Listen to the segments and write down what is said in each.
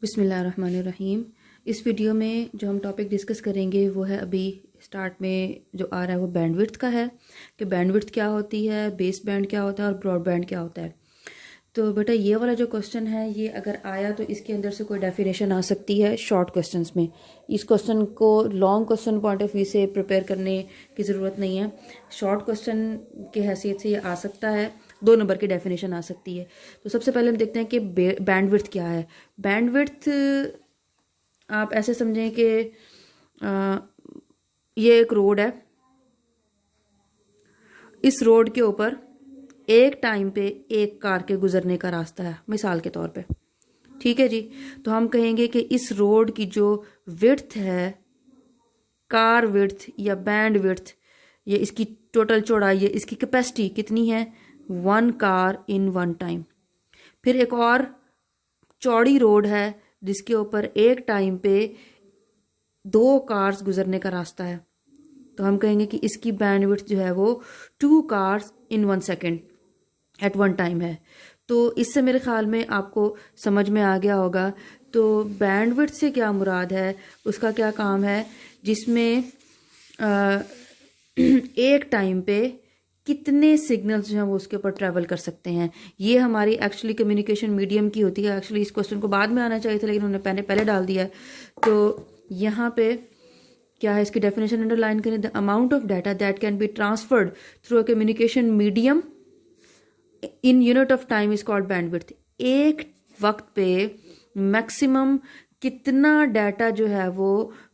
बिस्मिल्लाहिर्रहमानिर्रहीम। इस वीडियो में जो हम टॉपिक डिस्कस करेंगे वो है, अभी स्टार्ट में जो आ रहा है वो बैंडविड्थ का है कि बैंडविड्थ क्या होती है, बेस बैंड क्या होता है और ब्रॉडबैंड क्या होता है। तो बेटा ये वाला जो क्वेश्चन है ये अगर आया तो इसके अंदर से कोई डेफिनेशन आ सकती है शॉर्ट क्वेश्चंस में। इस क्वेश्चन को long question point of view से प्रिपेयर करने की ज़रूरत नहीं है। शॉर्ट क्वेश्चन की हैसियत से ये आ सकता है, 2 नंबर की डेफिनेशन आ सकती है। तो सबसे पहले हम देखते हैं कि बैंडविड्थ क्या है। बैंडविड्थ आप ऐसे समझें कि ये एक रोड है। इस रोड के ऊपर एक टाइम पे एक कार के गुजरने का रास्ता है, मिसाल के तौर पे। ठीक है जी। तो हम कहेंगे कि इस रोड की जो विड्थ है, कार विड्थ या बैंड विड्थ, ये इसकी टोटल चौड़ाई है, इसकी कैपेसिटी कितनी है, 1 कार इन 1 टाइम। फिर एक और चौड़ी रोड है जिसके ऊपर एक टाइम पे 2 कार्स गुजरने का रास्ता है। तो हम कहेंगे कि इसकी बैंडविड्थ जो है वो 2 कार्स इन 1 सेकेंड एट 1 टाइम है। तो इससे मेरे ख्याल में आपको समझ में आ गया होगा। तो बैंडविड्थ से क्या मुराद है, उसका क्या काम है, जिसमें एक टाइम पे कितने सिग्नल्स जो हैं वो उसके ऊपर ट्रैवल कर सकते हैं। ये हमारी एक्चुअली कम्युनिकेशन मीडियम की होती है। एक्चुअली इस क्वेश्चन को बाद में आना चाहिए था, लेकिन उन्होंने पहले डाल दिया है। तो यहाँ पे क्या है, इसकी डेफिनेशन अंडरलाइन करें। The amount of data that can be transferred through a communication medium in unit of time is called bandwidth. एक वक्त पे मैक्सिमम कितना डाटा जो है वो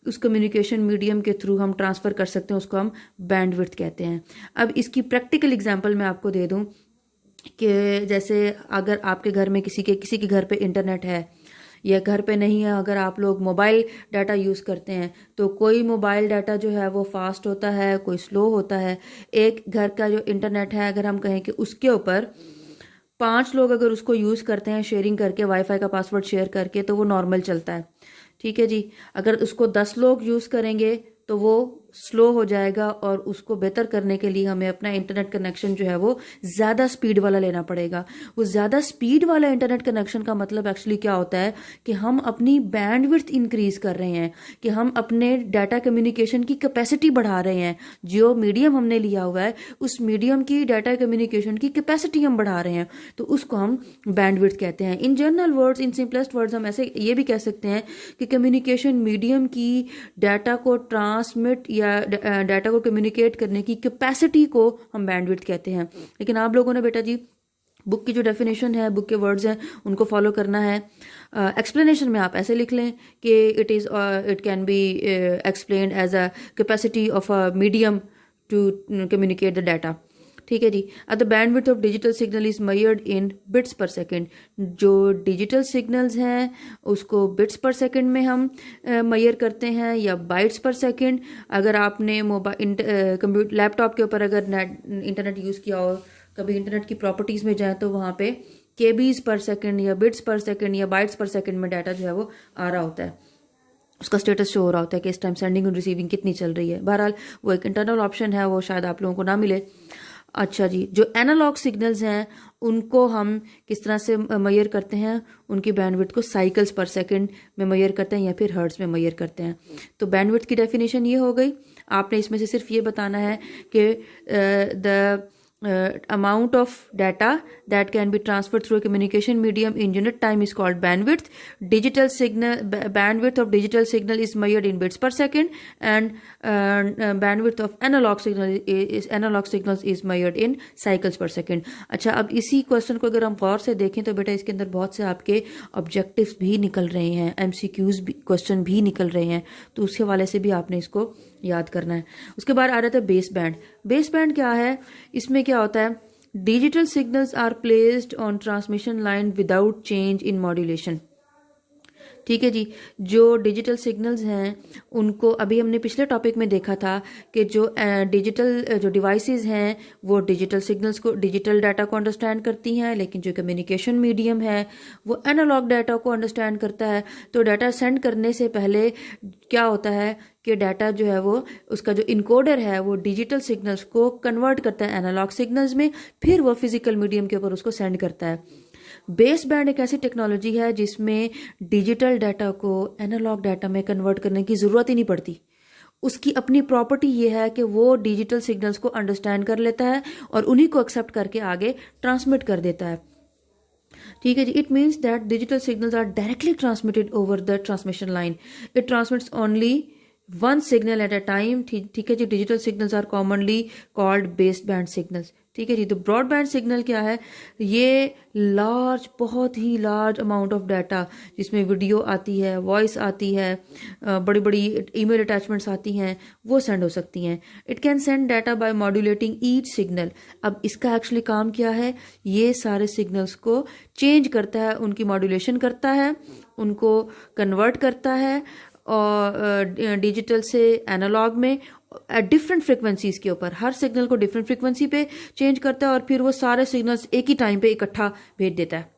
उस कम्युनिकेशन मीडियम के थ्रू हम ट्रांसफ़र कर सकते हैं, उसको हम बैंडविड्थ कहते हैं। अब इसकी प्रैक्टिकल एग्जांपल मैं आपको दे दूं कि जैसे अगर आपके घर में किसी के घर पे इंटरनेट है या घर पे नहीं है, अगर आप लोग मोबाइल डाटा यूज़ करते हैं तो कोई मोबाइल डाटा जो है वो फास्ट होता है, कोई स्लो होता है। एक घर का जो इंटरनेट है, अगर हम कहें कि उसके ऊपर 5 लोग अगर उसको यूज़ करते हैं शेयरिंग करके, वाईफाई का पासवर्ड शेयर करके, तो वो नॉर्मल चलता है। ठीक है जी। अगर उसको 10 लोग यूज़ करेंगे तो वो स्लो हो जाएगा, और उसको बेहतर करने के लिए हमें अपना इंटरनेट कनेक्शन जो है वो ज़्यादा स्पीड वाला लेना पड़ेगा। वो ज़्यादा स्पीड वाला इंटरनेट कनेक्शन का मतलब एक्चुअली क्या होता है कि हम अपनी बैंडविड्थ इंक्रीज कर रहे हैं, कि हम अपने डाटा कम्युनिकेशन की कैपेसिटी बढ़ा रहे हैं। जो मीडियम हमने लिया हुआ है उस मीडियम की डाटा कम्युनिकेशन की कैपेसिटी हम बढ़ा रहे हैं, तो उसको हम बैंडविड्थ कहते हैं। In general words, in simplest words, हम ऐसे ये भी कह सकते हैं कि कम्युनिकेशन मीडियम की डाटा को ट्रांसमिट या डाटा को कम्युनिकेट करने की कैपेसिटी को हम बैंडविड्थ कहते हैं। लेकिन आप लोगों ने बेटा जी बुक की जो डेफिनेशन है, बुक के वर्ड्स हैं, उनको फॉलो करना है। एक्सप्लेनेशन में आप ऐसे लिख लें कि it can be explained as a capacity of a medium to communicate the data. ठीक है जी। अब the bandwidth of digital signal is measured in bits per second. जो डिजिटल सिग्नल्स हैं उसको बिट्स पर सेकेंड में हम मेजर करते हैं, या बाइट्स पर सेकेंड। अगर आपने मोबाइल कंप्यूटर लैपटॉप के ऊपर अगर इंटरनेट यूज़ किया हो, कभी इंटरनेट की प्रॉपर्टीज़ में जाए तो वहाँ पे केबीज पर सेकेंड या बिट्स पर सेकेंड या बाइट्स पर सेकेंड में डाटा जो है वो आ रहा होता है, उसका स्टेटस शो हो रहा होता है कि इस टाइम सेंडिंग और रिसीविंग कितनी चल रही है। बहरहाल वो एक इंटरनल ऑप्शन है, वो शायद आप लोगों को ना मिले। अच्छा जी। जो एनालॉग सिग्नल्स हैं उनको हम किस तरह से मेजर करते हैं, उनकी बैंडविड्थ को साइकिल्स पर सेकंड में मेजर करते हैं या फिर हर्ट्ज में मेजर करते हैं। तो बैंडविड्थ की डेफिनेशन ये हो गई। आपने इसमें से सिर्फ ये बताना है कि the amount of data that can be transferred through a communication medium in unit time is called bandwidth. Digital signal bandwidth of digital signal is measured in bits per second, and bandwidth of analog signals is measured in cycles per second. अच्छा, अब इसी question को अगर हम गौर से देखें तो बेटा इसके अंदर बहुत से आपके ऑब्जेक्टिव्स भी निकल रहे हैं, एमसीक्यूज क्वेश्चन भी निकल रहे हैं, तो उसके हवाले से भी आपने इसको याद करना है। उसके बाद आ रहा था बेस बैंड। बेस बैंड क्या है, इसमें क्या होता है, digital signals are placed on transmission line without change in modulation. ठीक है जी। जो डिजिटल सिग्नल्स हैं उनको अभी हमने पिछले टॉपिक में देखा था कि जो डिजिटल जो डिवाइसेस हैं वो डिजिटल सिग्नल्स को, डिजिटल डाटा को अंडरस्टैंड करती हैं, लेकिन जो कम्युनिकेशन मीडियम है वो एनालॉग डाटा को अंडरस्टैंड करता है। तो डाटा सेंड करने से पहले क्या होता है कि डाटा जो है वो, उसका जो इनकोडर है वो डिजिटल सिग्नल्स को कन्वर्ट करता है एनालॉग सिग्नल्स में, फिर वो फिजिकल मीडियम के ऊपर उसको सेंड करता है। बेस बैंड एक ऐसी टेक्नोलॉजी है जिसमें डिजिटल डाटा को एनालॉग डाटा में कन्वर्ट करने की ज़रूरत ही नहीं पड़ती। उसकी अपनी प्रॉपर्टी ये है कि वो डिजिटल सिग्नल्स को अंडरस्टैंड कर लेता है और उन्हीं को एक्सेप्ट करके आगे ट्रांसमिट कर देता है। ठीक है जी, it means that digital signals are directly transmitted over the transmission line. It transmits only one signal at a time. ठीक है जी, digital signals are commonly called base band signals. ठीक है जी, तो ब्रॉडबैंड सिग्नल क्या है? ये लार्ज, बहुत ही लार्ज अमाउंट ऑफ डाटा जिसमें वीडियो आती है, वॉइस आती है, बड़ी बड़ी ईमेल अटैचमेंट्स आती हैं, वो सेंड हो सकती हैं। It can send data by modulating each signal. अब इसका एक्चुअली काम क्या है? ये सारे सिग्नल्स को चेंज करता है, उनकी मॉड्यूलेशन करता है, उनको कन्वर्ट करता है और डिजिटल से एनालॉग में डिफरेंट फ्रिक्वेंसीज के ऊपर, हर सिग्नल को डिफरेंट फ्रिक्वेंसी पे चेंज करता है और फिर वो सारे सिग्नल्स एक ही टाइम पे इकट्ठा भेज देता है।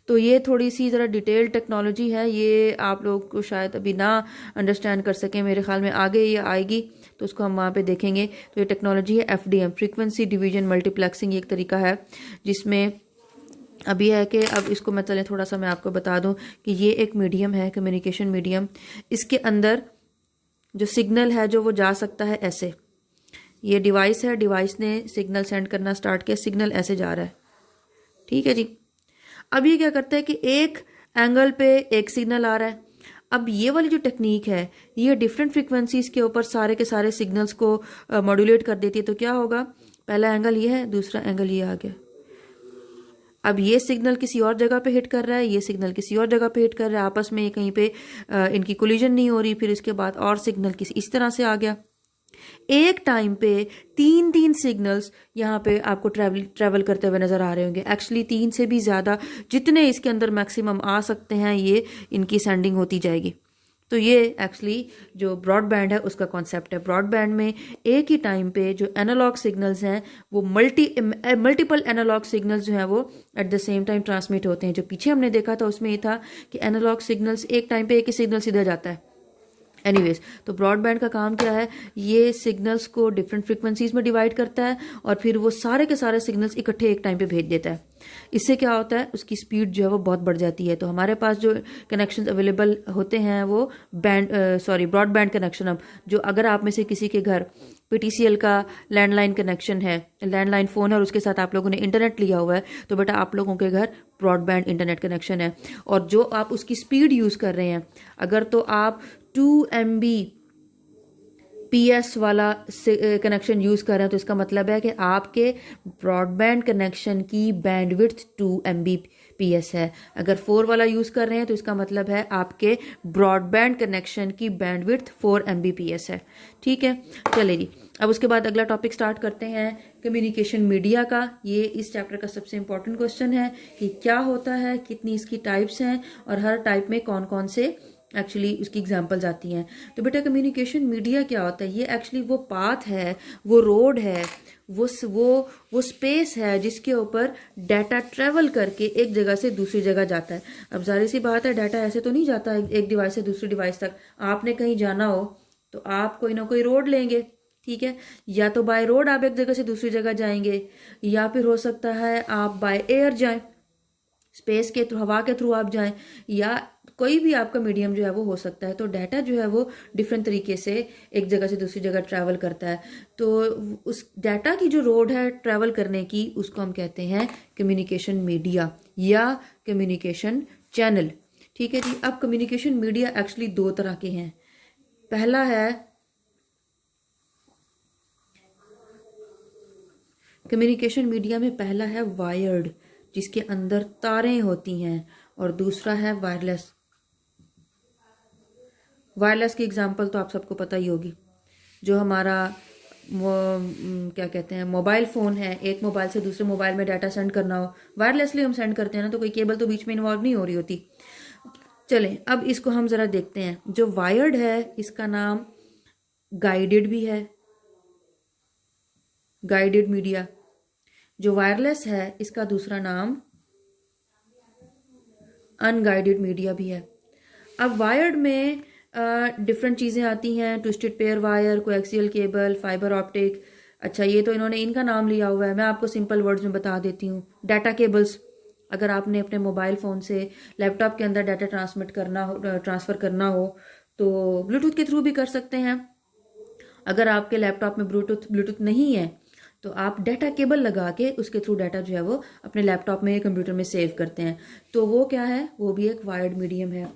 तो ये थोड़ी सी ज़रा डिटेल टेक्नोलॉजी है, ये आप लोग को शायद अभी ना अंडरस्टैंड कर सकें, मेरे ख्याल में आगे ये आएगी तो उसको हम वहाँ पे देखेंगे। तो ये टेक्नोलॉजी है FDM, फ्रीक्वेंसी डिवीजन मल्टीप्लेक्सिंग। एक तरीका है जिसमें अभी है कि अब इसको मैं चलें थोड़ा सा मैं आपको बता दूं कि ये एक मीडियम है, कम्युनिकेशन मीडियम। इसके अंदर जो सिग्नल है जो वो जा सकता है ऐसे, ये डिवाइस है, डिवाइस ने सिग्नल सेंड करना स्टार्ट किया, सिग्नल ऐसे जा रहा है। ठीक है जी, अब ये क्या करता है कि एक एंगल पे एक सिग्नल आ रहा है। अब ये वाली जो टेक्निक है ये डिफरेंट फ्रिक्वेंसीज के ऊपर सारे के सारे सिग्नल्स को मॉड्यूलेट कर देती है। तो क्या होगा? पहला एंगल ये है, दूसरा एंगल ये आ गया। अब ये सिग्नल किसी और जगह पे हिट कर रहा है, ये सिग्नल किसी और जगह पे हिट कर रहा है, आपस में ये कहीं पे इनकी कोलिजन नहीं हो रही। फिर इसके बाद और सिग्नल किसी इस तरह से आ गया। एक टाइम पे तीन तीन सिग्नल्स यहाँ पे आपको ट्रैवल करते हुए नजर आ रहे होंगे। एक्चुअली 3 से भी ज़्यादा, जितने इसके अंदर मैक्सिमम आ सकते हैं, ये इनकी सेंडिंग होती जाएगी। तो ये एक्चुअली जो ब्रॉडबैंड है उसका कॉन्सेप्ट है। ब्रॉडबैंड में एक ही टाइम पे जो एनालॉग सिग्नल्स हैं वो मल्टीपल एनालॉग सिग्नल्स जो हैं वो at the same time transmit होते हैं। जो पीछे हमने देखा था उसमें ये था कि एनालॉग सिग्नल्स एक टाइम पे एक ही सिग्नल सीधा जाता है। एनीवेज, तो ब्रॉडबैंड का काम क्या है? ये सिग्नल्स को डिफरेंट फ्रिक्वेंसीज में डिवाइड करता है और फिर वो सारे के सारे सिग्नल्स इकट्ठे एक टाइम पे भेज देता है। इससे क्या होता है? उसकी स्पीड जो है वो बहुत बढ़ जाती है। तो हमारे पास जो कनेक्शंस अवेलेबल होते हैं वो ब्रॉडबैंड कनेक्शन। अब जो अगर आप में से किसी के घर PTCL का लैंडलाइन कनेक्शन है, लैंडलाइन फ़ोन है और उसके साथ आप लोगों ने इंटरनेट लिया हुआ है, तो बेटा आप लोगों के घर ब्रॉडबैंड इंटरनेट कनेक्शन है। और जो आप उसकी स्पीड यूज़ कर रहे हैं, अगर तो आप 2 Mbps वाला कनेक्शन यूज़ कर रहे हैं तो इसका मतलब है कि आपके ब्रॉडबैंड कनेक्शन की बैंडविड्थ 2 Mbps है। अगर 4 वाला यूज़ कर रहे हैं तो इसका मतलब है आपके ब्रॉडबैंड कनेक्शन की बैंडविड्थ 4 Mbps है। ठीक है, चलिए जी, अब उसके बाद अगला टॉपिक स्टार्ट करते हैं कम्युनिकेशन मीडिया का। ये इस चैप्टर का सबसे इंपॉर्टेंट क्वेश्चन है कि क्या होता है, कितनी इसकी टाइप्स हैं और हर टाइप में कौन कौन से एक्चुअली उसकी एग्जांपल्स आती हैं। तो बेटा कम्युनिकेशन मीडिया क्या होता है? ये एक्चुअली वो पाथ है, वो रोड है, वो स्पेस है जिसके ऊपर डाटा ट्रेवल करके एक जगह से दूसरी जगह जाता है। अब जाहिर सी बात है, डाटा ऐसे तो नहीं जाता एक डिवाइस से दूसरी डिवाइस तक। आपने कहीं जाना हो तो आप कोई ना कोई रोड लेंगे। ठीक है, या तो बाय रोड आप एक जगह से दूसरी जगह जाएंगे, या फिर हो सकता है आप बाय एयर जाएं, स्पेस के थ्रू, हवा के थ्रू आप जाएं, या कोई भी आपका मीडियम जो है वो हो सकता है। तो डाटा जो है वो डिफरेंट तरीके से एक जगह से दूसरी जगह ट्रैवल करता है। तो उस डाटा की जो रोड है ट्रैवल करने की, उसको हम कहते हैं कम्युनिकेशन मीडिया या कम्युनिकेशन चैनल। ठीक है जी, अब कम्युनिकेशन मीडिया एक्चुअली 2 तरह के हैं। पहला है कम्युनिकेशन मीडिया में, पहला है वायर्ड जिसके अंदर तारें होती हैं, और दूसरा है वायरलेस। वायरलेस की एग्जांपल तो आप सबको पता ही होगी। जो हमारा क्या कहते हैं, मोबाइल फ़ोन है, एक मोबाइल से दूसरे मोबाइल में डाटा सेंड करना हो, वायरलेसली हम सेंड करते हैं ना, तो कोई केबल तो बीच में इन्वॉल्व नहीं हो रही होती। चलें, अब इसको हम ज़रा देखते हैं। जो वायर्ड है इसका नाम गाइडेड भी है, गाइडेड मीडिया। जो वायरलेस है इसका दूसरा नाम अनगाइडेड मीडिया भी है। अब वायर्ड में डिफरेंट चीज़ें आती हैं, twisted pair wire, coaxial cable, fibre optic. अच्छा, ये तो इन्होंने इनका नाम लिया हुआ है, मैं आपको सिंपल वर्ड्स में बता देती हूँ। डाटा केबल्स, अगर आपने अपने मोबाइल फ़ोन से लैपटॉप के अंदर डाटा ट्रांसफ़र करना हो तो ब्लूटूथ के थ्रू भी कर सकते हैं। अगर आपके लैपटॉप में ब्लूटूथ नहीं है तो आप डाटा केबल लगा के उसके थ्रू डाटा जो है वो अपने लैपटॉप में या कंप्यूटर में सेव करते हैं। तो वो क्या है, वो भी एक वायर्ड मीडियम है।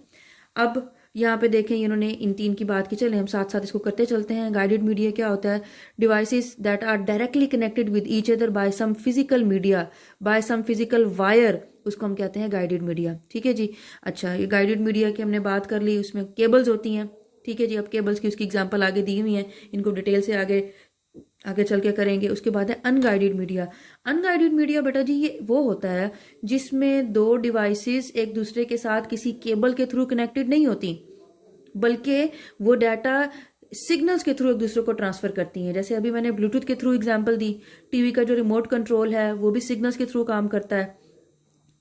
अब यहाँ पे देखें इन्होंने इन 3 की बात की, चले हम साथ साथ इसको करते चलते हैं। गाइडेड मीडिया क्या होता है? Devices that are directly connected with each other by some physical media, by some physical wire, उसको हम कहते हैं गाइडेड मीडिया। ठीक है जी। अच्छा, ये गाइडेड मीडिया की हमने बात कर ली, उसमें केबल्स होती हैं। ठीक है जी। अब केबल्स की उसकी एग्जांपल आगे दी हुई है, इनको डिटेल से आगे चल के करेंगे। उसके बाद है अनगाइडेड मीडिया। अनगाइडेड मीडिया बेटा जी ये वो होता है जिसमें 2 डिवाइसेस एक दूसरे के साथ किसी केबल के थ्रू कनेक्टेड नहीं होती, बल्कि वो डाटा सिग्नल्स के थ्रू एक दूसरे को ट्रांसफर करती हैं। जैसे अभी मैंने ब्लूटूथ के थ्रू एग्जांपल दी, टीवी का जो रिमोट कंट्रोल है वो भी सिग्नल्स के थ्रू काम करता है।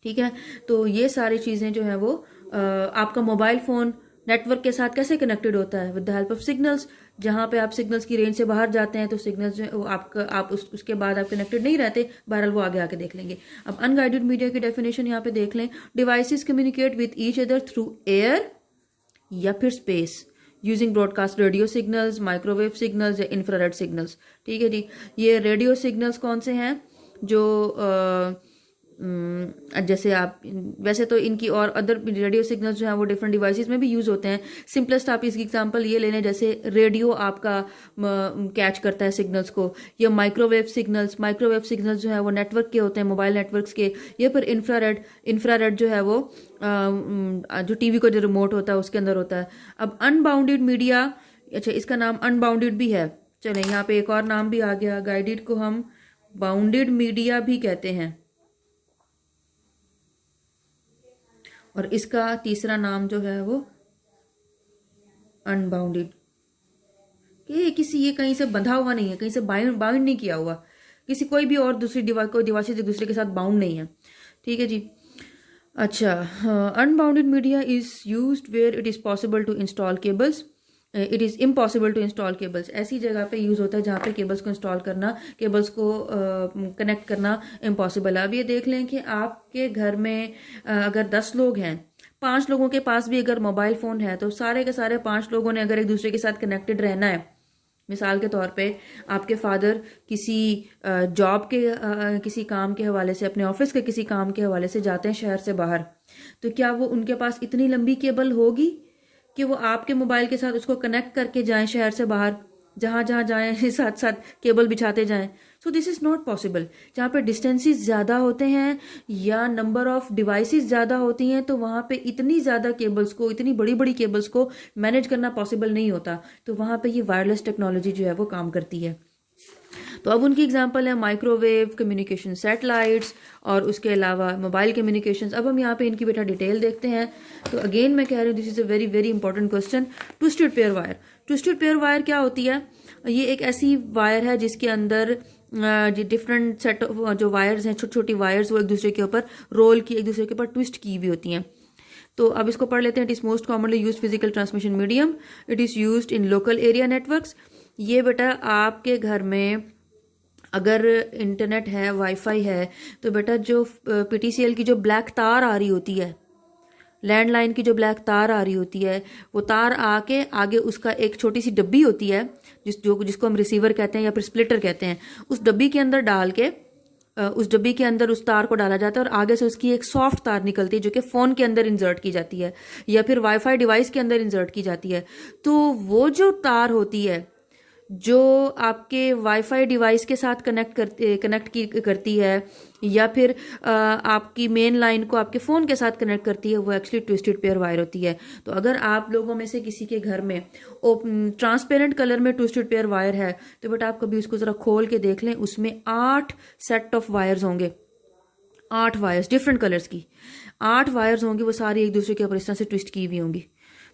ठीक है। तो ये सारी चीज़ें जो है वो आपका मोबाइल फ़ोन नेटवर्क के साथ कैसे कनेक्टेड होता है? With the help of signals. जहाँ पे आप सिग्नल्स की रेंज से बाहर जाते हैं तो सिग्नल्स जो आप उसके बाद आप कनेक्टेड नहीं रहते। बहरहाल वो आगे आके देख लेंगे। अब अनगाइडेड मीडिया की डेफिनेशन यहाँ पे देख लें। Devices communicate with each other through air या फिर space using broadcast radio signals, microwave signals या इंफ्रारेड सिग्नल्स। ठीक है जी। ये रेडियो सिग्नल्स कौन से हैं? जो जैसे आप वैसे तो इनकी और अदर रेडियो सिग्नल्स जो हैं वो डिफरेंट डिवाइसेस में भी यूज़ होते हैं। सिंपलेस्ट आप इसकी एग्जांपल ये लेने, जैसे रेडियो आपका कैच करता है सिग्नल्स को, या माइक्रोवेव सिग्नल्स जो है वो नेटवर्क के होते हैं, मोबाइल नेटवर्क्स के, या फिर इंफ्रारेड जो है वो जो टीवी का जो रिमोट होता है उसके अंदर होता है। अब अनबाउंडेड मीडिया, अच्छा इसका नाम अनबाउंडेड भी है। चलें यहाँ पे एक और नाम भी आ गया, गाइडेड को हम बाउंडेड मीडिया भी कहते हैं। और इसका तीसरा नाम जो है वो अनबाउंडेड। ये कहीं से बंधा हुआ नहीं है, कहीं से बाउंड नहीं किया हुआ, किसी कोई भी और दूसरी डिवाइस एक दूसरे के साथ बाउंड नहीं है। ठीक है जी। अच्छा, unbounded media is used where it is possible to install cables, it is impossible to install cables. ऐसी जगह पे यूज़ होता है जहाँ पे केबल्स को इंस्टॉल करना, केबल्स को कनेक्ट करना इम्पॉसिबल है। अब ये देख लें कि आपके घर में अगर 10 लोग हैं, 5 लोगों के पास भी अगर मोबाइल फ़ोन है तो सारे के सारे 5 लोगों ने अगर एक दूसरे के साथ कनेक्टेड रहना है। मिसाल के तौर पे आपके फादर किसी जॉब के किसी काम के हवाले से, अपने ऑफिस के किसी काम के हवाले से जाते हैं शहर से बाहर, तो क्या वो उनके पास इतनी लंबी केबल होगी कि वो आपके मोबाइल के साथ उसको कनेक्ट करके जाएं शहर से बाहर, जहाँ जहाँ जाएं साथ साथ केबल बिछाते जाएं? So this is not possible. जहाँ पे डिस्टेंसेस ज़्यादा होते हैं या नंबर ऑफ डिवाइसेस ज़्यादा होती हैं तो वहाँ पे इतनी ज़्यादा केबल्स को, इतनी बड़ी बड़ी केबल्स को मैनेज करना पॉसिबल नहीं होता। तो वहाँ पे ये वायरलेस टेक्नोलॉजी जो है वो काम करती है। तो अब उनकी एग्जांपल है माइक्रोवेव कम्युनिकेशन सैटेलाइट्स और उसके अलावा मोबाइल कम्युनिकेशंस। अब हम यहाँ पे इनकी बेटा डिटेल देखते हैं। तो अगेन मैं कह रही हूँ this is a very very important question. Twisted pair wire. Twisted pair wire क्या होती है? ये एक ऐसी वायर है जिसके अंदर डिफरेंट सेट जो वायर्स हैं, छोटी छोटी वायर्स, वो एक दूसरे के ऊपर रोल की, एक दूसरे के ऊपर ट्विस्ट की हुई होती हैं। तो अब इसको पढ़ लेते हैं। It is most commonly use physical transmission medium, it is use in local area networks. ये बेटा आपके घर में अगर इंटरनेट है, वाईफाई है, तो बेटा जो पीटीसीएल की जो ब्लैक तार आ रही होती है, लैंडलाइन की जो ब्लैक तार आ रही होती है, वो तार आके आगे उसका एक छोटी सी डब्बी होती है जिसको हम रिसीवर कहते हैं या फिर स्प्लिटर कहते हैं, उस डब्बी के अंदर डाल के उस डब्बी के अंदर उस तार को डाला जाता है और आगे से उसकी एक सॉफ्ट तार निकलती है जो कि फ़ोन के अंदर इंसर्ट की जाती है या फिर वाईफाई डिवाइस के अंदर इंसर्ट की जाती है। तो वो जो तार होती है जो आपके वाईफाई डिवाइस के साथ कनेक्ट करती है या फिर आपकी मेन लाइन को आपके फ़ोन के साथ कनेक्ट करती है, वो एक्चुअली ट्विस्टेड पेयर वायर होती है। तो अगर आप लोगों में से किसी के घर में ट्रांसपेरेंट कलर में ट्विस्टेड पेयर वायर है तो बेटा आप कभी उसको ज़रा खोल के देख लें, उसमें 8 सेट ऑफ वायर्स होंगे, 8 वायर्स डिफरेंट कलर्स की 8 वायर्स होंगी, वो सारी एक दूसरे के ऊपर इस तरह से ट्विस्ट की हुई होंगी,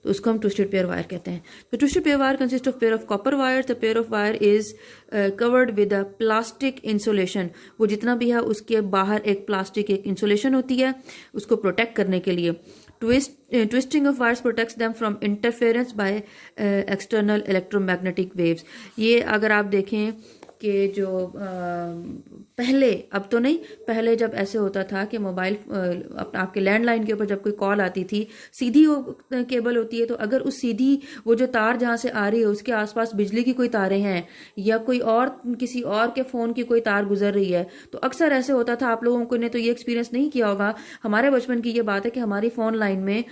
तो उसको हम ट्विस्टेड पेयर वायर कहते हैं। तो twisted pair wire consist of pair of copper wire. The pair of wire is covered with a plastic insulation. वो जितना भी है उसके बाहर एक प्लास्टिक एक इंसुलेशन होती है उसको प्रोटेक्ट करने के लिए। Twisting of wires protects them from interference by external electromagnetic waves. ये अगर आप देखें कि जो पहले, अब तो नहीं, पहले जब ऐसे होता था कि मोबाइल आपके लैंडलाइन के ऊपर जब कोई कॉल आती थी, सीधी वो केबल होती है, तो अगर उस सीधी वो जो तार जहाँ से आ रही है उसके आसपास बिजली की कोई तारें हैं या कोई और किसी और के फ़ोन की कोई तार गुजर रही है, तो अक्सर ऐसे होता था, आप लोगों को ने तो ये एक्सपीरियंस नहीं किया होगा, हमारे बचपन की ये बात है कि हमारी फ़ोन लाइन में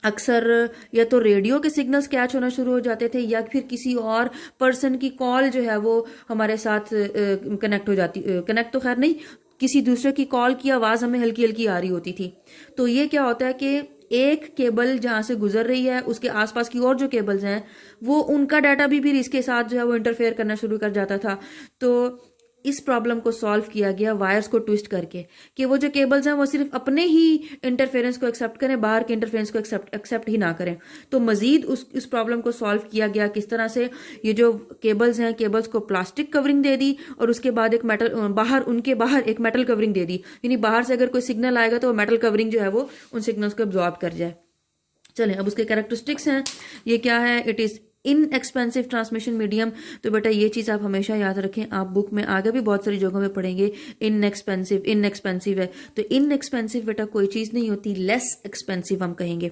अक्सर या तो रेडियो के सिग्नल्स कैच होना शुरू हो जाते थे या फिर किसी और पर्सन की कॉल जो है वो हमारे साथ कनेक्ट हो जाती, कनेक्ट तो खैर नहीं, किसी दूसरे की कॉल की आवाज़ हमें हल्की हल्की आ रही होती थी। तो ये क्या होता है कि एक केबल जहाँ से गुजर रही है उसके आसपास की और जो केबल्स हैं वो उनका डाटा भी फिर इसके साथ जो है वो इंटरफेयर करना शुरू कर जाता था। तो इस प्रॉब्लम को सॉल्व किया गया वायर्स को ट्विस्ट करके, कि वो जो केबल्स हैं वो सिर्फ अपने ही इंटरफेरेंस को एक्सेप्ट करें, बाहर के इंटरफेरेंस को एक्सेप्ट ही ना करें। तो मजीद इस प्रॉब्लम को सॉल्व किया गया किस तरह से, ये जो केबल्स हैं, केबल्स को प्लास्टिक कवरिंग दे दी और उसके बाद एक मेटल उनके बाहर एक मेटल कवरिंग दे दी, यानी बाहर से अगर कोई सिग्नल आएगा तो वो मेटल कवरिंग जो है वो उन सिग्नल्स को एब्जॉर्ब कर जाए। चलें, अब उसके कैरेक्टरिस्टिक्स हैं, ये क्या है, it is inexpensive transmission medium. तो बेटा ये चीज़ आप हमेशा याद रखें, आप बुक में आगे भी बहुत सारी जगहों में पढ़ेंगे इनएक्सपेंसिव है, तो इनएक्सपेंसिव बेटा कोई चीज़ नहीं होती, लेस एक्सपेंसिव हम कहेंगे।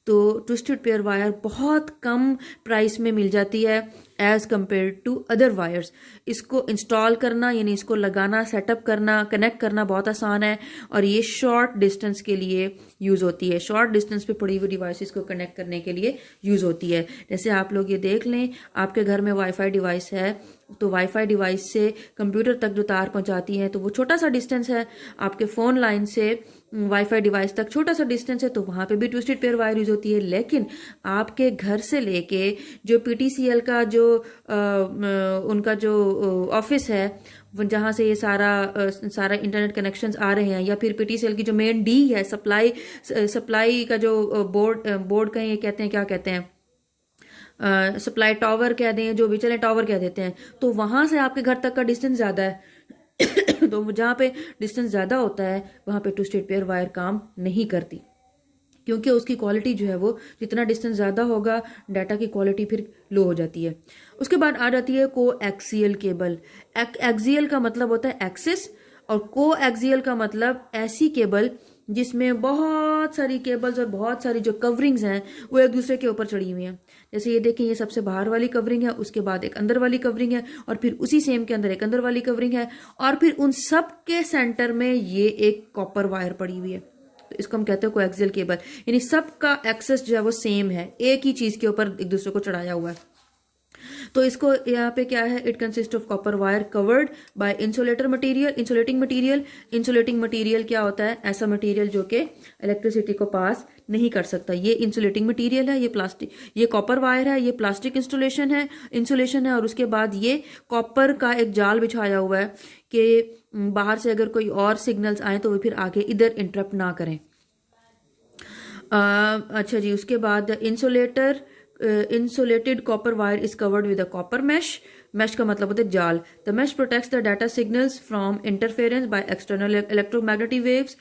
तो ट्विस्टेड पेयर वायर बहुत कम प्राइस में मिल जाती है as compare to other wires. इसको इंस्टॉल करना यानी इसको लगाना, सेटअप करना, कनेक्ट करना बहुत आसान है और ये शॉर्ट डिस्टेंस के लिए यूज़ होती है, शॉर्ट डिस्टेंस पे पड़ी हुई डिवाइसेस को कनेक्ट करने के लिए यूज़ होती है। जैसे आप लोग ये देख लें, आपके घर में वाईफाई डिवाइस है तो वाईफाई डिवाइस से कंप्यूटर तक जो तार पहुंचाती है तो वो छोटा सा डिस्टेंस है, आपके फ़ोन लाइन से वाईफाई डिवाइस तक छोटा सा डिस्टेंस है, तो वहाँ पे भी ट्विस्टेड पेयर वायर यूज होती है। लेकिन आपके घर से लेके जो पीटीसीएल का जो उनका जो ऑफिस है जहाँ से ये सारा इंटरनेट कनेक्शंस आ रहे हैं, या फिर पीटीसीएल की जो मेन डी है, सप्लाई का जो बोर्ड का ये कहते हैं, क्या कहते हैं, सप्लाई टावर कह दें, जो भी चले टावर कह देते हैं, तो वहां से आपके घर तक का डिस्टेंस ज़्यादा है तो जहाँ पे डिस्टेंस ज़्यादा होता है वहाँ पे ट्विस्टेड पेयर वायर काम नहीं करती, क्योंकि उसकी क्वालिटी जो है वो जितना डिस्टेंस ज़्यादा होगा डाटा की क्वालिटी फिर लो हो जाती है। उसके बाद आ जाती है को एक्सियल केबल। एक्सियल का मतलब होता है एक्सिस और को एक्सियल का मतलब ऐसी केबल जिसमें बहुत सारी केबल्स और बहुत सारी जो कवरिंग्स हैं वो एक दूसरे के ऊपर चढ़ी हुई हैं। जैसे ये देखें, ये सबसे बाहर वाली कवरिंग है, उसके बाद एक अंदर वाली कवरिंग है और फिर उसी सेम के अंदर एक अंदर वाली कवरिंग है और फिर उन सब के सेंटर में ये एक कॉपर वायर पड़ी हुई है। तो इसको हम कहते हैं कोएक्सियल केबल, यानी सबका एक्सेस जो है वो सेम है, एक ही चीज़ के ऊपर एक दूसरे को चढ़ाया हुआ है। तो इसको यहाँ पे क्या है, it consist of copper wire covered by insulating material. Insulating material क्या होता है, ऐसा मटेरियल जो कि इलेक्ट्रिसिटी को पास नहीं कर सकता, ये इंसुलेटिंग मटेरियल है, ये प्लास्टिक, ये कॉपर वायर है, ये प्लास्टिक इंसुलेशन है और उसके बाद ये कॉपर का एक जाल बिछाया हुआ है कि बाहर से अगर कोई और सिग्नल्स आए तो वो फिर आगे इधर इंटरप्ट ना करें। अच्छा जी, उसके बाद insulated copper wire is covered with a copper mesh का मतलब होता है जाल। the mesh protects the data signals from interference by external electromagnetic waves।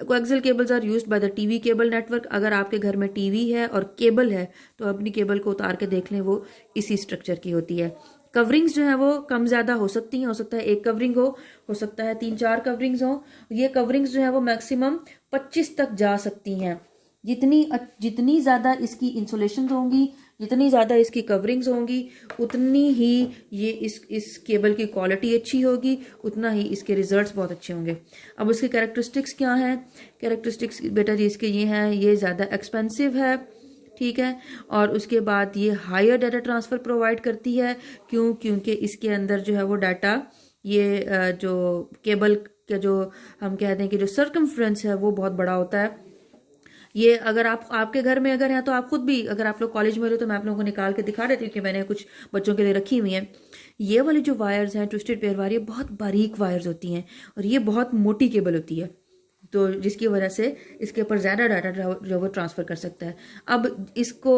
coaxial cables are used by the TV cable network। अगर आपके घर में टीवी है और केबल है तो अपनी केबल को उतार के देख लें, वो इसी स्ट्रक्चर की होती है। कवरिंग्स जो है वो कम ज़्यादा हो सकती हैं, हो सकता है एक कवरिंग हो सकता है 3-4 कवरिंग्स हो। ये कवरिंग्स जो है वो मैक्सिमम 25 तक जा सकती हैं। जितनी ज़्यादा इसकी इंसुलेशन होंगी, जितनी ज़्यादा इसकी कवरिंग्स होंगी, उतनी ही ये इस केबल की क्वालिटी अच्छी होगी, उतना ही इसके रिजल्ट्स बहुत अच्छे होंगे। अब उसके कैरेक्टरिस्टिक्स क्या हैं? कैरेक्टरिस्टिक्स बेटा जी इसके ये हैं, ये ज़्यादा एक्सपेंसिव है, ठीक है, और उसके बाद ये हायर डाटा ट्रांसफ़र प्रोवाइड करती है। क्योंकि इसके अंदर जो है वो डाटा, ये जो केबल का जो हम कह दें कि जो सर्कमफ्रेंस है वो बहुत बड़ा होता है। ये अगर आपके घर में अगर है तो आप खुद भी, अगर आप लोग कॉलेज में हो तो मैं आप लोगों को निकाल के दिखा देती हूँ कि मैंने कुछ बच्चों के लिए रखी हुई हैं। ये वाली जो वायर्स हैं ट्विस्टेड पेयर वायर, ये बहुत बारीक वायर्स होती हैं और ये बहुत मोटी केबल होती है, तो जिसकी वजह से इसके ऊपर ज़्यादा डाटा जो वो ट्रांसफ़र कर सकता है। अब इसको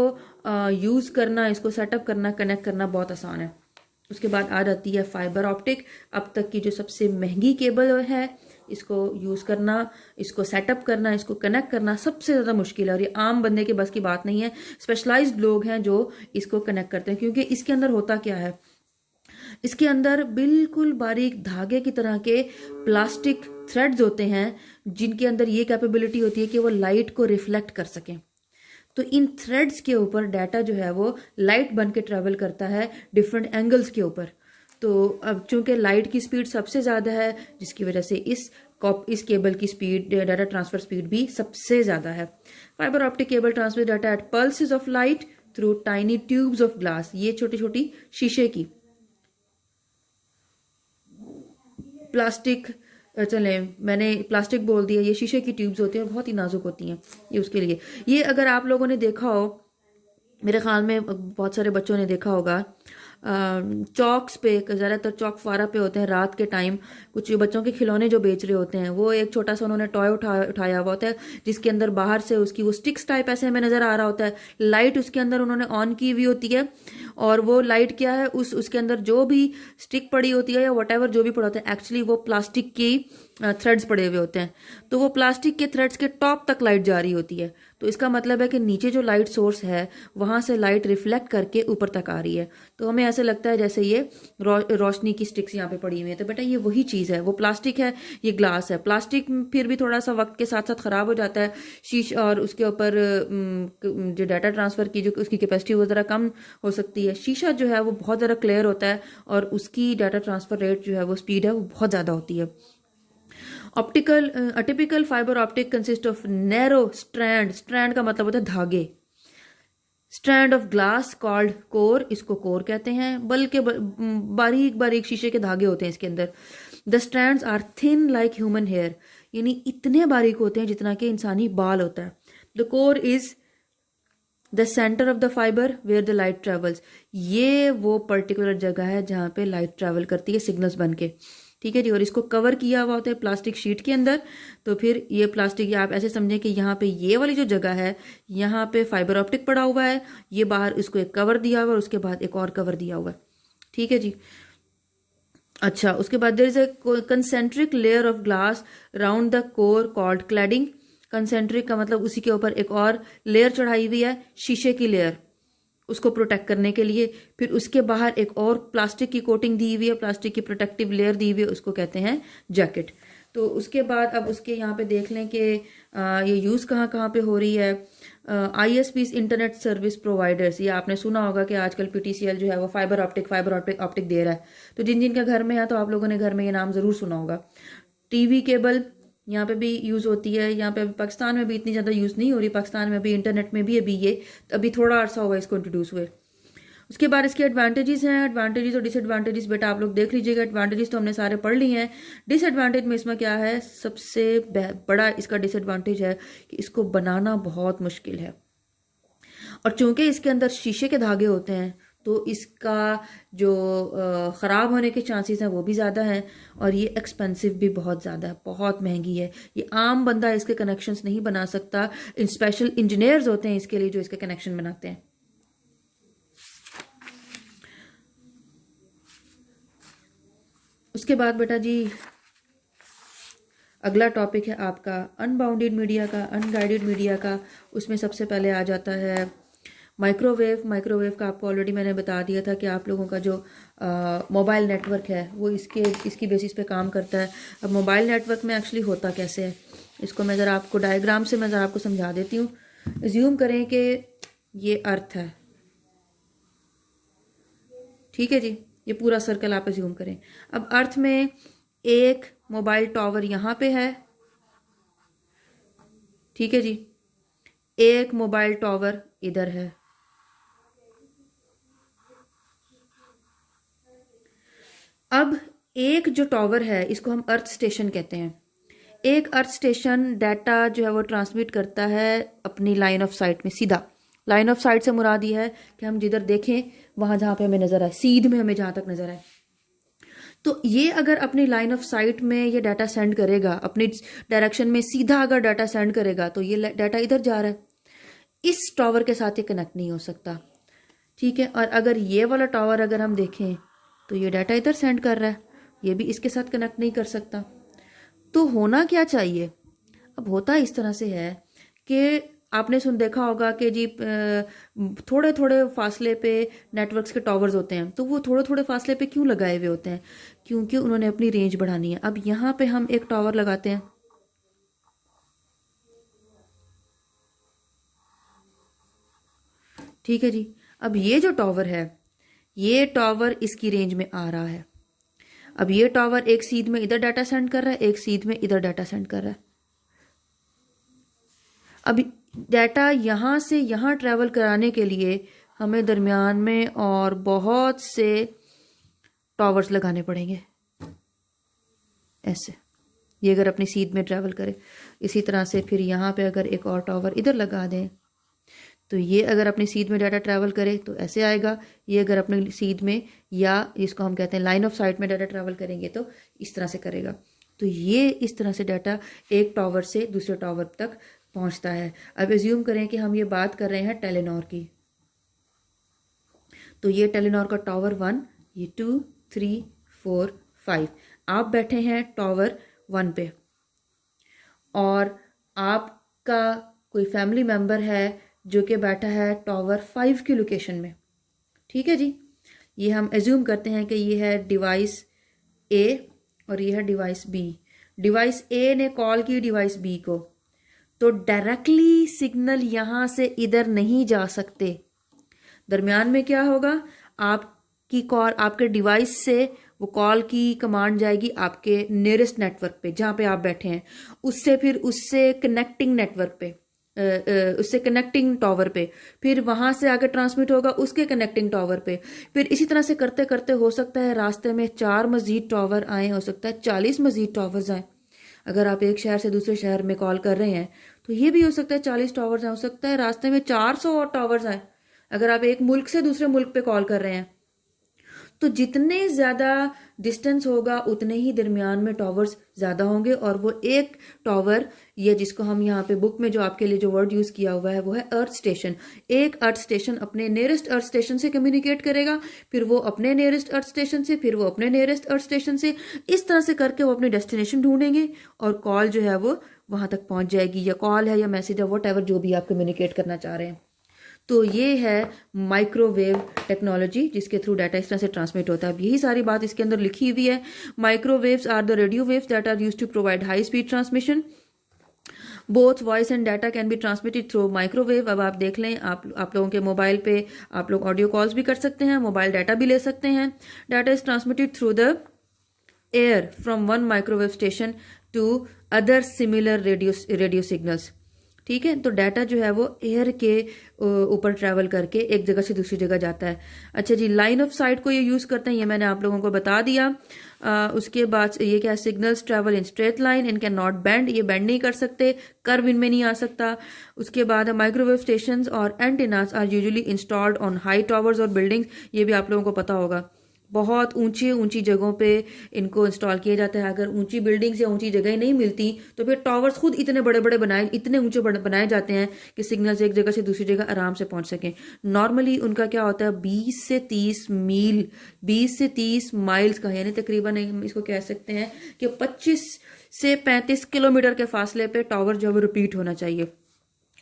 यूज़ करना, इसको सेटअप करना, कनेक्ट करना बहुत आसान है। उसके बाद आ जाती है फाइबर ऑप्टिक, अब तक की जो सबसे महंगी केबल है। इसको यूज़ करना, इसको सेटअप करना, इसको कनेक्ट करना सबसे ज़्यादा मुश्किल है और ये आम बंदे के बस की बात नहीं है। स्पेशलाइज्ड लोग हैं जो इसको कनेक्ट करते हैं, क्योंकि इसके अंदर होता क्या है, इसके अंदर बिल्कुल बारीक धागे की तरह के प्लास्टिक थ्रेड्स होते हैं जिनके अंदर ये कैपेबिलिटी होती है कि वो लाइट को रिफ्लेक्ट कर सकें। तो इन थ्रेड्स के ऊपर डाटा जो है वो लाइट बन के ट्रेवल करता है डिफरेंट एंगल्स के ऊपर। तो अब चूंकि लाइट की स्पीड सबसे ज़्यादा है, जिसकी वजह से इस केबल की स्पीड, डाटा ट्रांसफर स्पीड भी सबसे ज़्यादा है। Fibre optic cable transmit data at pulses of light through tiny tubes of glass. ये छोटी छोटी शीशे की प्लास्टिक, चले मैंने प्लास्टिक बोल दिया, ये शीशे की ट्यूब्स होती हैं, बहुत ही नाजुक होती हैं ये उसके लिए। ये अगर आप लोगों ने देखा हो, मेरे ख्याल में बहुत सारे बच्चों ने देखा होगा, चौक्स पे, ज़्यादातर चौक फारा पे होते हैं रात के टाइम, कुछ बच्चों के खिलौने जो बेच रहे होते हैं, वो एक छोटा सा उन्होंने टॉय उठाया हुआ होता है जिसके अंदर बाहर से उसकी वो स्टिक्स टाइप ऐसे हमें नज़र आ रहा होता है, लाइट उसके अंदर उन्होंने ऑन की हुई होती है, और वो लाइट क्या है, उसके अंदर जो भी स्टिक पड़ी होती है या वट जो भी पड़ा होता है, एक्चुअली वो प्लास्टिक की थ्रेड्स पड़े हुए होते हैं। तो वो प्लास्टिक के थ्रेड्स के टॉप तक लाइट जा रही होती है। तो इसका मतलब है कि नीचे जो लाइट सोर्स है वहां से लाइट रिफ्लेक्ट करके ऊपर तक आ रही है। तो हमें ऐसे लगता है जैसे ये रोशनी की स्टिक्स यहाँ पे पड़ी हुई है, तो बेटा ये वही चीज़ है। वो प्लास्टिक है, ये ग्लास है। प्लास्टिक फिर भी थोड़ा सा वक्त के साथ साथ ख़राब हो जाता है, शीश, और उसके ऊपर जो डाटा ट्रांसफ़र की जो उसकी कैपेसिटी वो ज़रा कम हो सकती है। शीशा जो है वो बहुत ज़रा क्लियर होता है और उसकी डाटा ट्रांसफ़र रेट जो है वो स्पीड है वो बहुत ज़्यादा होती है। Optical typical fibre optic consist of narrow strand का मतलब होता है धागे, strand of glass called core, इसको कोर कहते हैं, बल्कि बारीक बारीक शीशे के धागे होते हैं इसके अंदर। The strands are thin like human hair, यानी इतने बारीक होते हैं जितना कि इंसानी बाल होता है। The core is the centre of the fibre where the light travels, ये वो पर्टिकुलर जगह है जहाँ पे लाइट ट्रेवल करती है सिग्नल्स बन के, ठीक है जी। और इसको कवर किया हुआ होता है प्लास्टिक शीट के अंदर। तो फिर ये प्लास्टिक, आप ऐसे समझें कि यहाँ पे ये वाली जो जगह है यहाँ पे फाइबर ऑप्टिक पड़ा हुआ है, ये बाहर इसको एक कवर दिया हुआ है और उसके बाद एक और कवर दिया हुआ है, ठीक है जी। अच्छा, उसके बाद there is a concentric layer of glass round the core called cladding. Concentric का मतलब उसी के ऊपर एक और लेयर चढ़ाई हुई है, शीशे की लेयर, उसको प्रोटेक्ट करने के लिए। फिर उसके बाहर एक और प्लास्टिक की कोटिंग दी हुई है, प्लास्टिक की प्रोटेक्टिव लेयर दी हुई है, उसको कहते हैं जैकेट। तो उसके बाद अब उसके यहाँ पे देख लें कि ये यूज़ कहाँ कहाँ पे हो रही है। ISPs इंटरनेट सर्विस प्रोवाइडर्स, ये आपने सुना होगा कि आजकल PTCL जो है वो फाइबर ऑप्टिक दे रहा है। तो जिन जिन के घर में है तो आप लोगों ने घर में ये नाम ज़रूर सुना होगा। TV केबल यहाँ पे भी यूज़ होती है, यहाँ पे पाकिस्तान में भी इतनी ज़्यादा यूज़ नहीं हो रही, पाकिस्तान में भी इंटरनेट में भी अभी थोड़ा अर्सा हुआ इसको इंट्रोड्यूस हुए। उसके बाद इसके एडवांटेजेस हैं, एडवांटेजेस और डिसएडवांटेजेस बेटा आप लोग देख लीजिएगा। एडवांटेजेस तो हमने सारे पढ़ लिए हैं। डिसएडवांटेज में इसमें क्या है, सबसे बड़ा इसका डिसएडवांटेज है कि इसको बनाना बहुत मुश्किल है, और चूंकि इसके अंदर शीशे के धागे होते हैं तो इसका जो ख़राब होने के चांसेस हैं वो भी ज़्यादा हैं, और ये एक्सपेंसिव भी बहुत ज़्यादा है, बहुत महंगी है। ये आम बंदा इसके कनेक्शंस नहीं बना सकता, स्पेशल इंजीनियर्स होते हैं इसके लिए जो इसके कनेक्शन बनाते हैं। उसके बाद बेटा जी अगला टॉपिक है आपका अनबाउंडेड मीडिया का, अनगाइडेड मीडिया का। उसमें सबसे पहले आ जाता है माइक्रोवेव का आपको ऑलरेडी मैंने बता दिया था कि आप लोगों का जो मोबाइल नेटवर्क है वो इसकी बेसिस पे काम करता है। अब मोबाइल नेटवर्क में एक्चुअली होता कैसे है, इसको मैं ज़रा आपको डायग्राम से मैं ज़रा आपको समझा देती हूँ। एज्यूम करें कि ये अर्थ है, ठीक है जी, ये पूरा सर्कल आप एज्यूम करें। अब अर्थ में एक मोबाइल टावर यहाँ पे है, ठीक है जी, एक मोबाइल टावर इधर है। अब एक जो टावर है इसको हम अर्थ स्टेशन कहते हैं। एक अर्थ स्टेशन डाटा जो है वो ट्रांसमिट करता है अपनी लाइन ऑफ साइट में सीधा। लाइन ऑफ साइट से मुराद ये है कि हम जिधर देखें वहां जहां पे हमें नजर आए, सीध में हमें जहां तक नजर आए। तो ये अगर अपनी लाइन ऑफ साइट में ये डाटा सेंड करेगा, अपनी डायरेक्शन में सीधा अगर डाटा सेंड करेगा तो ये डाटा इधर जा रहा है, इस टावर के साथ ये कनेक्ट नहीं हो सकता, ठीक है। और अगर ये वाला टावर अगर हम देखें तो ये डाटा इधर सेंड कर रहा है, ये भी इसके साथ कनेक्ट नहीं कर सकता। तो होना क्या चाहिए, अब होता इस तरह से है कि आपने देखा होगा कि जी थोड़े थोड़े फासले पे नेटवर्क्स के टावर्स होते हैं, तो वो थोड़े थोड़े फासले पे क्यों लगाए हुए होते हैं? क्योंकि उन्होंने अपनी रेंज बढ़ानी है। अब यहाँ पे हम एक टावर लगाते हैं, ठीक है जी। अब ये जो टावर है, ये टावर इसकी रेंज में आ रहा है। अब ये टावर एक सीध में इधर डाटा सेंड कर रहा है, एक सीध में इधर डाटा सेंड कर रहा है। अब डाटा यहाँ से यहाँ ट्रैवल कराने के लिए हमें दरमियान में और बहुत से टावर्स लगाने पड़ेंगे ऐसे, ये अगर अपनी सीध में ट्रैवल करे। इसी तरह से फिर यहाँ पे अगर एक और टावर इधर लगा दें तो ये अगर अपनी सीध में डाटा ट्रैवल करे तो ऐसे आएगा। ये अगर अपनी सीध में, या जिसको हम कहते हैं लाइन ऑफ साइट में डाटा ट्रैवल करेंगे तो इस तरह से करेगा। तो ये इस तरह से डाटा एक टावर से दूसरे टावर तक पहुंचता है। अब एज्यूम करें कि हम ये बात कर रहे हैं टेलीनॉर की, तो ये टेलीनॉर का टावर 1, ये 2, 3, 4, 5, आप बैठे हैं टावर 1 पे और आपका कोई फैमिली मेंबर है जो कि बैठा है टावर 5 की लोकेशन में, ठीक है जी। ये हम एज्यूम करते हैं कि ये है डिवाइस ए और ये है डिवाइस बी। डिवाइस ए ने कॉल की डिवाइस बी को, तो डायरेक्टली सिग्नल यहाँ से इधर नहीं जा सकते। दरमियान में क्या होगा, आपकी कॉल, आपके डिवाइस से वो कॉल की कमांड जाएगी आपके नियरेस्ट नेटवर्क पे जहाँ पे आप बैठे हैं, उससे फिर उससे कनेक्टिंग नेटवर्क पे, उससे कनेक्टिंग टावर पे, फिर वहां से आगे ट्रांसमिट होगा उसके कनेक्टिंग टावर पे। फिर इसी तरह से करते करते हो सकता है रास्ते में 4 मजीद टावर आए, हो सकता है 40 मजीद टावर्स आए। अगर आप एक शहर से दूसरे शहर में कॉल कर रहे हैं तो ये भी हो सकता है 40 टावर्स आए, हो सकता है रास्ते में 400 और टावर्स आए अगर आप एक मुल्क से दूसरे मुल्क पे कॉल कर रहे हैं। तो जितने ज्यादा डिस्टेंस होगा उतने ही दरमियान में टावर्स ज्यादा होंगे, और वो एक टावर, ये जिसको हम यहाँ पे बुक में जो आपके लिए जो वर्ड यूज किया हुआ है वो है अर्थ स्टेशन। एक अर्थ स्टेशन अपने नियरेस्ट अर्थ स्टेशन से कम्युनिकेट करेगा, फिर वो अपने नियरेस्ट अर्थ स्टेशन से, फिर वो अपने नियरेस्ट अर्थ स्टेशन से, इस तरह से करके वो अपनी डेस्टिनेशन ढूंढेंगे और कॉल जो है वो वहां तक पहुंच जाएगी, या कॉल है या मैसेज है, वॉट एवर जो भी आप कम्युनिकेट करना चाह रहे हैं। तो ये है माइक्रोवेव टेक्नोलॉजी जिसके थ्रू डाटा इस तरह से ट्रांसमिट होता है। अब यही सारी बात इसके अंदर लिखी हुई है। Microwaves are the radio waves that are used to provide high speed transmission. Both voice and data can be transmitted through microwave. अब आप देख लें, आप लोगों के मोबाइल पे आप लोग ऑडियो कॉल्स भी कर सकते हैं, मोबाइल डाटा भी ले सकते हैं। Data is transmitted through the air from one microwave station to other similar radio signals, ठीक है। तो डाटा जो है वो एयर के ऊपर ट्रैवल करके एक जगह से दूसरी जगह जाता है। अच्छा जी, लाइन ऑफ साइट को ये यूज़ करते हैं, ये मैंने आप लोगों को बता दिया। उसके बाद ये क्या, signals travel in straight line and can not bend, ये बेंड नहीं कर सकते, कर्व इनमें नहीं आ सकता। उसके बाद माइक्रोवेव स्टेशंस और antennas are usually installed on high towers और बिल्डिंग्स, ये भी आप लोगों को पता होगा। बहुत ऊंची ऊंची जगहों पे इनको इंस्टॉल किया जाता है। अगर ऊंची बिल्डिंग्स या ऊंची जगह नहीं मिलती तो फिर टावर्स खुद इतने बड़े बड़े इतने ऊंचे बनाए जाते हैं कि सिग्नल्स एक जगह से दूसरी जगह आराम से पहुंच सकें। नॉर्मली उनका क्या होता है, 20 से 30 मील, 20 से 30 माइल्स का, यानी तकरीबन हम इसको कह सकते हैं कि 25 से 35 किलोमीटर के फासले पे टावर जो है वो रिपीट होना चाहिए।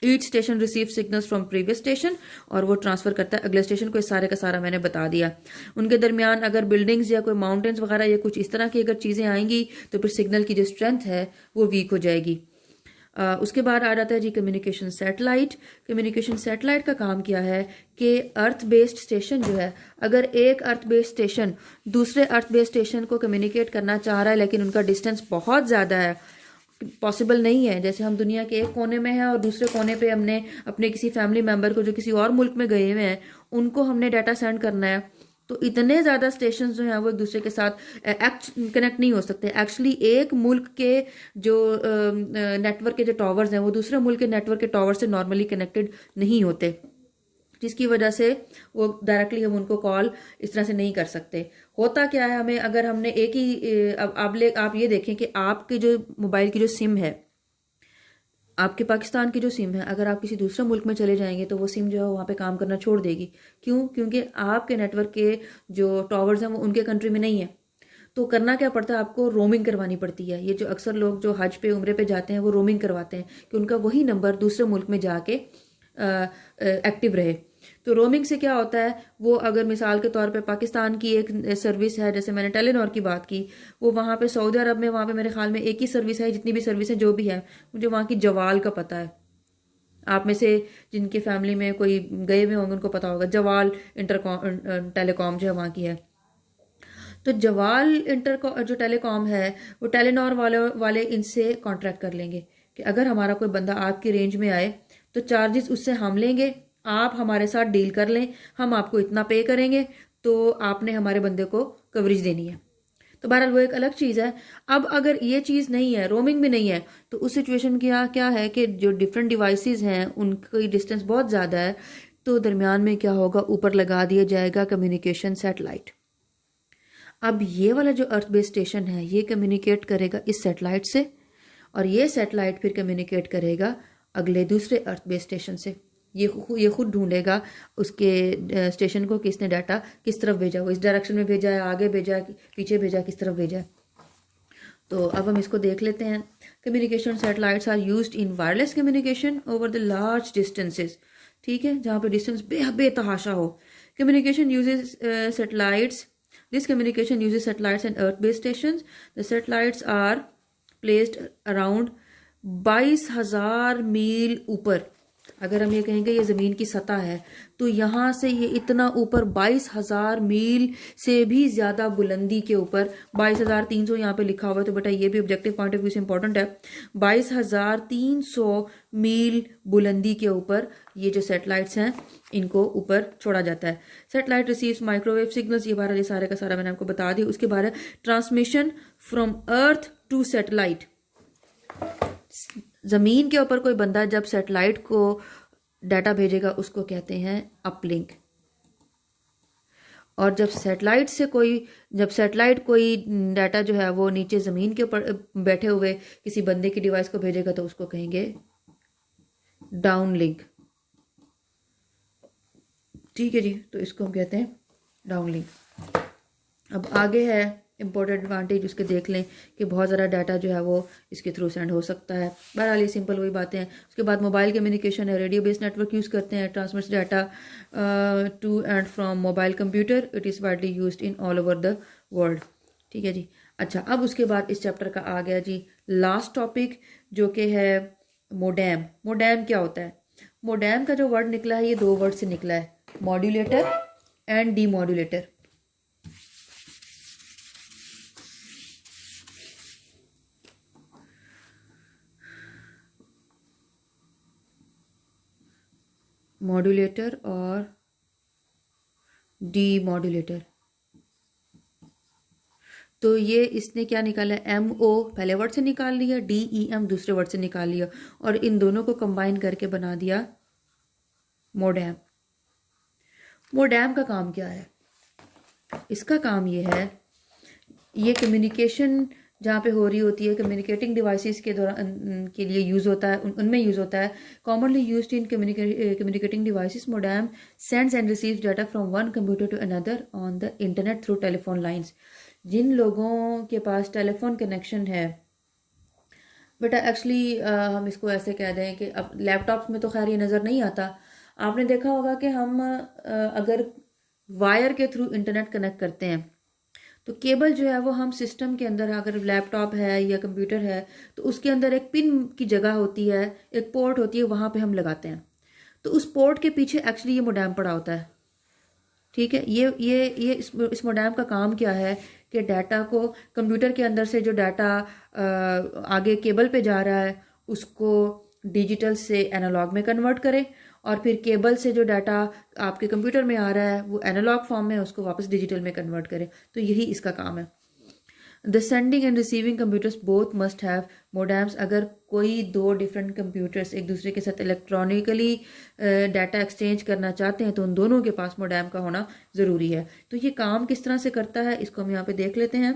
Each station receive signals from previous station, और वो ट्रांसफर करता है अगले स्टेशन को। इस सारे का सारा मैंने बता दिया। उनके दरमियान अगर बिल्डिंग्स या कोई माउंटेन्स वगैरह या कुछ इस तरह की अगर चीज़ें आएंगी तो फिर सिग्नल की जो स्ट्रेंथ है वो वीक हो जाएगी। उसके बाद आ जाता है जी कम्युनिकेशन सैटेलाइट। कम्युनिकेशन सैटेलाइट का काम क्या है कि अर्थ बेस्ड स्टेशन जो है, अगर एक अर्थ बेस्ड स्टेशन दूसरे अर्थ बेस्ड स्टेशन को कम्युनिकेट करना चाह रहा है लेकिन उनका डिस्टेंस बहुत ज़्यादा है, पॉसिबल नहीं है, जैसे हम दुनिया के एक कोने में हैं और दूसरे कोने पे हमने अपने किसी फैमिली मेंबर को जो किसी और मुल्क में गए हुए हैं उनको हमने डाटा सेंड करना है, तो इतने ज़्यादा स्टेशन जो हैं वो एक दूसरे के साथ कनेक्ट नहीं हो सकते। एक्चुअली एक मुल्क के जो नेटवर्क के जो टावर्स हैं वो दूसरे मुल्क के नेटवर्क के टावर से नॉर्मली कनेक्टेड नहीं होते, जिसकी वजह से वो डायरेक्टली हम उनको कॉल इस तरह से नहीं कर सकते। होता क्या है, हमें अगर हमने एक ही, अब आप ये देखें कि आपके जो मोबाइल की जो सिम है, आपके पाकिस्तान की जो सिम है, अगर आप किसी दूसरे मुल्क में चले जाएंगे तो वो सिम जो है वहाँ पे काम करना छोड़ देगी। क्यों? क्योंकि आपके नेटवर्क के जो टावर्स हैं वो उनके कंट्री में नहीं है। तो करना क्या पड़ता है, आपको रोमिंग करवानी पड़ती है। ये जो अक्सर लोग जो हज पे उम्रे पे जाते हैं वो रोमिंग करवाते हैं कि उनका वही नंबर दूसरे मुल्क में जाके एक्टिव रहे। तो रोमिंग से क्या होता है, वो अगर मिसाल के तौर पे पाकिस्तान की एक सर्विस है, जैसे मैंने टेलीनॉर की बात की, वो वहाँ पे सऊदी अरब में वहाँ पे मेरे ख्याल में एक ही सर्विस है, जितनी भी सर्विस है जो भी है, मुझे वहाँ की जवाल का पता है। आप में से जिनके फैमिली में कोई गए हुए होंगे उनको पता होगा, जवाल इंटरकॉम टेलीकॉम जो है वहाँ की है। तो जवाल जो टेलीकॉम है वो टेलीनॉर वाले इनसे कॉन्ट्रैक्ट कर लेंगे कि अगर हमारा कोई बंदा आपकी रेंज में आए तो चार्जेस उससे हम लेंगे, आप हमारे साथ डील कर लें, हम आपको इतना पे करेंगे, तो आपने हमारे बंदे को कवरेज देनी है। तो बहरहाल वो एक अलग चीज़ है। अब अगर ये चीज़ नहीं है, रोमिंग भी नहीं है, तो उस सिचुएशन क्या क्या है कि जो डिफरेंट डिवाइसेस हैं उनकी डिस्टेंस बहुत ज़्यादा है, तो दरमियान में क्या होगा, ऊपर लगा दिया जाएगा कम्युनिकेशन सैटेलाइट। अब ये वाला जो अर्थ बेस स्टेशन है ये कम्युनिकेट करेगा इस सैटेलाइट से, और ये सैटेलाइट फिर कम्युनिकेट करेगा अगले दूसरे अर्थ बेस स्टेशन से। ये खुद ढूंढेगा उसके स्टेशन को, किसने डाटा किस तरफ भेजा, वो इस डायरेक्शन में भेजा है, आगे भेजा है, पीछे भेजा, किस तरफ भेजा है। तो अब हम इसको देख लेते हैं। Communication satellites are used in wireless communication over the large distances, ठीक है, जहाँ पे डिस्टेंस बेतहाशा हो। Communication uses satellites This communication uses satellites and earth-based stations. The satellites are placed around 22,000 मील ऊपर। अगर हम ये कहेंगे ये ज़मीन की सतह है, तो यहाँ से ये इतना ऊपर 22,000 मील से भी ज़्यादा बुलंदी के ऊपर, 22,300 यहाँ पे लिखा हुआ है, तो बेटा ये भी ऑब्जेक्टिव पॉइंट ऑफ व्यू से इंपॉर्टेंट है। 22,300 मील बुलंदी के ऊपर ये जो सैटेलाइट्स हैं इनको ऊपर छोड़ा जाता है। सैटेलाइट रिसीव्स माइक्रोवेव सिग्नल्स, ये बारे सारे का सारा मैंने आपको बता दी। उसके बाद transmission from earth to satellite. ज़मीन के ऊपर कोई बंदा जब सैटेलाइट को डाटा भेजेगा उसको कहते हैं अपलिंक। और जब सैटेलाइट कोई डाटा जो है वो नीचे ज़मीन के ऊपर बैठे हुए किसी बंदे की डिवाइस को भेजेगा तो उसको कहेंगे डाउनलिंक। ठीक है जी, तो इसको हम कहते हैं डाउनलिंक। अब आगे है इंपॉर्टेंट एडवांटेज, उसके देख लें कि बहुत ज़्यादा डाटा जो है वो इसके थ्रू सेंड हो सकता है। बहरहाल ये सिंपल वही बातें हैं। उसके बाद मोबाइल कम्युनिकेशन है, रेडियो बेस्ड नेटवर्क यूज़ करते हैं, transmits data to and from mobile computer, it is widely used in all over the world. ठीक है जी। अच्छा, अब उसके बाद इस चैप्टर का आ गया जी लास्ट टॉपिक, जो कि है मोडेम। मोडेम क्या होता है? मोडेम का जो वर्ड निकला है ये दो वर्ड से निकला है, मॉड्यूलेटर एंड डीमॉड्यूलेटर। मॉड्यूलेटर और डीमॉड्यूलेटर। तो ये इसने क्या निकाला है, MO पहले वर्ड से निकाल लिया, DEM दूसरे वर्ड से निकाल लिया, और इन दोनों को कंबाइन करके बना दिया मोडेम। मोडेम का काम क्या है? इसका काम ये है, ये कम्युनिकेशन जहाँ पे हो रही होती है, कम्युनिकेटिंग डिवाइसेस के दौरान के लिए यूज़ होता है, उनमें यूज़ होता है। Commonly used in communicating devices, modem sends and receives data from one computer to another on the internet through telephone lines. जिन लोगों के पास टेलीफोन कनेक्शन है, बेटा एक्चुअली हम इसको ऐसे कह दें कि अब लैपटॉप्स में तो खैर ये नज़र नहीं आता। आपने देखा होगा कि हम अगर वायर के थ्रू इंटरनेट कनेक्ट करते हैं तो केबल जो है वो हम सिस्टम के अंदर, अगर लैपटॉप है या कंप्यूटर है तो उसके अंदर एक पिन की जगह होती है, एक पोर्ट होती है, वहाँ पे हम लगाते हैं। तो उस पोर्ट के पीछे एक्चुअली ये मोडेम पड़ा होता है। ठीक है, ये इस मोडेम का काम क्या है कि डाटा को कंप्यूटर के अंदर से जो डाटा आगे केबल पे जा रहा है उसको डिजिटल से एनालॉग में कन्वर्ट करे, और फिर केबल से जो डाटा आपके कंप्यूटर में आ रहा है वो एनालॉग फॉर्म में उसको वापस डिजिटल में कन्वर्ट करे। तो यही इसका काम है। The sending end receiving computers both must have modems. अगर कोई दो डिफरेंट कंप्यूटर्स एक दूसरे के साथ इलेक्ट्रॉनिकली डाटा एक्सचेंज करना चाहते हैं तो उन दोनों के पास मोडेम का होना ज़रूरी है। तो ये काम किस तरह से करता है इसको हम यहाँ पे देख लेते हैं।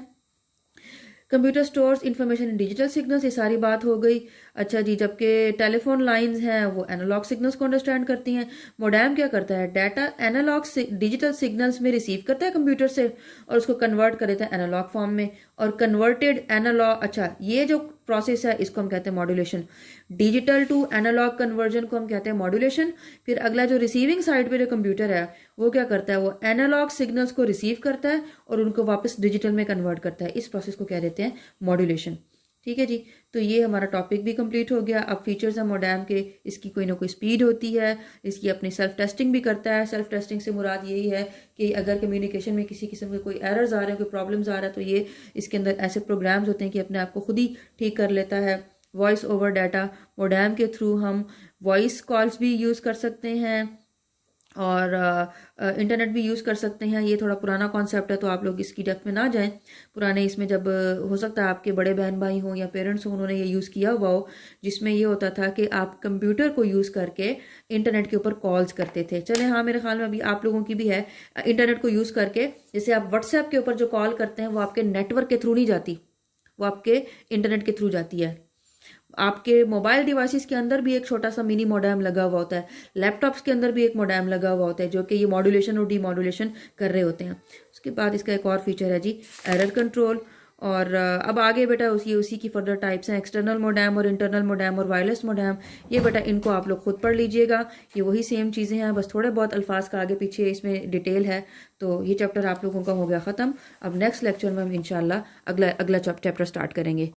Computer stores information in digital signals, ये सारी बात हो गई। अच्छा जी, जबकि टेलीफोन लाइंस हैं वो एनालॉग सिग्नल्स को अंडरस्टैंड करती हैं। मोडेम क्या करता है, डाटा एनालॉग डिजिटल सिग्नल्स में रिसीव करता है कंप्यूटर से और उसको कन्वर्ट कर देता है एनालॉग फॉर्म में। और कन्वर्टेड एनालॉग, अच्छा ये जो प्रोसेस है इसको हम कहते हैं modulation. Digital to analogue conversion को हम कहते हैं मॉड्यूलेशन। फिर अगला जो रिसीविंग साइड पे जो कंप्यूटर है वो क्या करता है, वो एनालॉग सिग्नल्स को रिसीव करता है और उनको वापस डिजिटल में कन्वर्ट करता है। इस प्रोसेस को कह देते हैं मॉड्यूलेशन। ठीक है जी, तो ये हमारा टॉपिक भी कंप्लीट हो गया। अब फीचर्स हैं मोडेम के, इसकी कोई ना कोई स्पीड होती है, इसकी अपनी सेल्फ टेस्टिंग भी करता है। सेल्फ टेस्टिंग से मुराद यही है कि अगर कम्युनिकेशन में किसी किस्म के कोई एरर्स आ रहे हैं, कोई प्रॉब्लम्स आ रहा है, तो ये इसके अंदर ऐसे प्रोग्राम्स होते हैं कि अपने आप को खुद ही ठीक कर लेता है। वॉइस ओवर डाटा, मोडेम के थ्रू हम वॉइस कॉल्स भी यूज़ कर सकते हैं और इंटरनेट भी यूज़ कर सकते हैं। ये थोड़ा पुराना कॉन्सेप्ट है तो आप लोग इसकी डेप्थ में ना जाएं। पुराने इसमें जब हो सकता है आपके बड़े बहन भाई हों या पेरेंट्स हों, उन्होंने ये यूज़ किया हुआ हो, जिसमें ये होता था कि आप कंप्यूटर को यूज़ करके इंटरनेट के ऊपर कॉल्स करते थे। चले हाँ, मेरे ख्याल में अभी आप लोगों की भी है। इंटरनेट को यूज़ करके जैसे आप व्हाट्सएप के ऊपर जो कॉल करते हैं वो आपके नेटवर्क के थ्रू नहीं जाती, वो आपके इंटरनेट के थ्रू जाती है। आपके मोबाइल डिवाइसेस के अंदर भी एक छोटा सा मिनी मोडेम लगा हुआ होता है, लैपटॉप्स के अंदर भी एक मोडेम लगा हुआ होता है जो कि ये मॉड्यूलेशन और डीमॉड्यूलेशन कर रहे होते हैं। उसके बाद इसका एक और फीचर है जी एरर कंट्रोल। और अब आगे बेटा उसी की फर्दर टाइप्स हैं, एक्सटर्नल मोडेम और इंटरनल मोडेम और वायरलेस मोडेम। ये बेटा इनको आप लोग खुद पढ़ लीजिएगा, ये वही सेम चीज़ें हैं, बस थोड़े बहुत अल्फाज का आगे पीछे इसमें डिटेल है। तो ये चैप्टर आप लोगों का हो गया ख़त्म। अब नेक्स्ट लेक्चर में हम इंशाल्लाह अगला चैप्टर स्टार्ट करेंगे।